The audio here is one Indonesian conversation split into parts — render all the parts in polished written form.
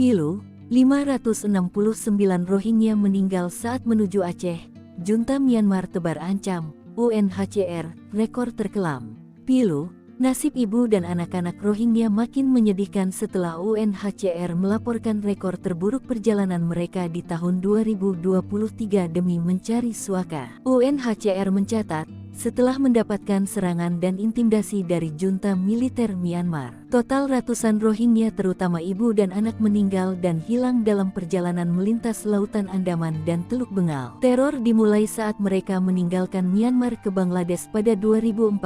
Pilu, 569 Rohingya meninggal saat menuju Aceh. Junta Myanmar tebar ancam, UNHCR, rekor terkelam. Pilu, nasib ibu dan anak-anak Rohingya makin menyedihkan setelah UNHCR melaporkan rekor terburuk perjalanan mereka di tahun 2023 demi mencari suaka. UNHCR mencatat, setelah mendapatkan serangan dan intimidasi dari junta militer Myanmar, total ratusan Rohingya terutama ibu dan anak meninggal dan hilang dalam perjalanan melintas Lautan Andaman dan Teluk Bengal. Teror dimulai saat mereka meninggalkan Myanmar ke Bangladesh pada 2014,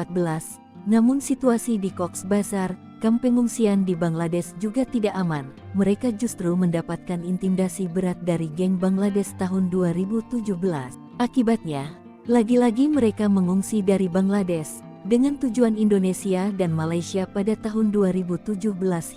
namun situasi di Cox's Bazar, kamp pengungsian di Bangladesh juga tidak aman. Mereka justru mendapatkan intimidasi berat dari geng Bangladesh tahun 2017. Akibatnya, lagi-lagi mereka mengungsi dari Bangladesh dengan tujuan Indonesia dan Malaysia pada tahun 2017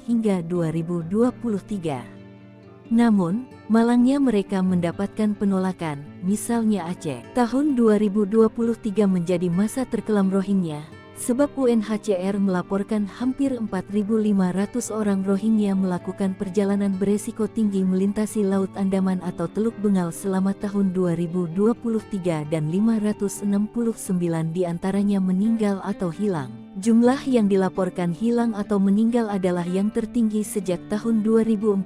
hingga 2023. Namun, malangnya mereka mendapatkan penolakan, misalnya Aceh. Tahun 2023 menjadi masa terkelam Rohingya, sebab UNHCR melaporkan hampir 4.500 orang Rohingya melakukan perjalanan beresiko tinggi melintasi Laut Andaman atau Teluk Bengal selama tahun 2023 dan 569 diantaranya meninggal atau hilang. Jumlah yang dilaporkan hilang atau meninggal adalah yang tertinggi sejak tahun 2014,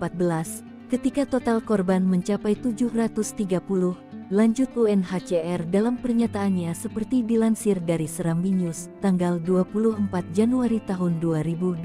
ketika total korban mencapai 730. Lanjut UNHCR dalam pernyataannya seperti dilansir dari Serambi News, tanggal 24 Januari tahun 2024.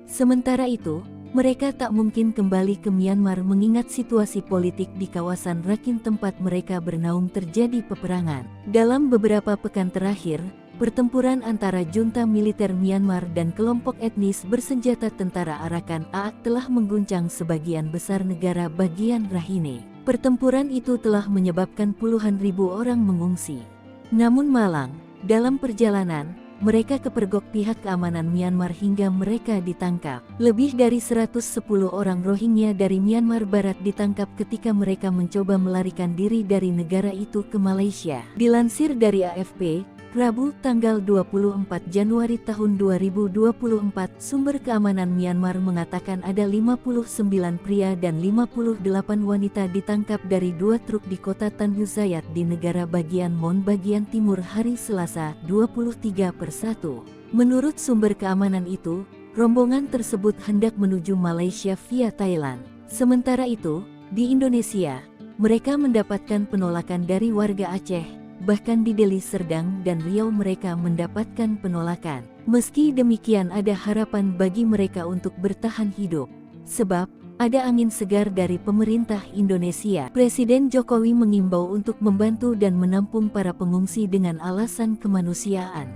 Sementara itu, mereka tak mungkin kembali ke Myanmar mengingat situasi politik di kawasan Rakhine tempat mereka bernaung terjadi peperangan. Dalam beberapa pekan terakhir, pertempuran antara junta militer Myanmar dan kelompok etnis bersenjata tentara Arakan telah mengguncang sebagian besar negara bagian Rakhine. Pertempuran itu telah menyebabkan puluhan ribu orang mengungsi. Namun malang, dalam perjalanan, mereka kepergok pihak keamanan Myanmar hingga mereka ditangkap. Lebih dari 110 orang Rohingya dari Myanmar Barat ditangkap ketika mereka mencoba melarikan diri dari negara itu ke Malaysia. Dilansir dari AFP, Rabu tanggal 24 Januari tahun 2024, sumber keamanan Myanmar mengatakan ada 59 pria dan 58 wanita ditangkap dari 2 truk di kota Tan Yuzayat di negara bagian Mon bagian timur hari Selasa 23/1. Menurut sumber keamanan itu, rombongan tersebut hendak menuju Malaysia via Thailand. Sementara itu, di Indonesia, mereka mendapatkan penolakan dari warga Aceh. Bahkan di Deli Serdang dan Riau mereka mendapatkan penolakan. Meski demikian ada harapan bagi mereka untuk bertahan hidup. Sebab, ada angin segar dari pemerintah Indonesia. Presiden Jokowi mengimbau untuk membantu dan menampung para pengungsi dengan alasan kemanusiaan.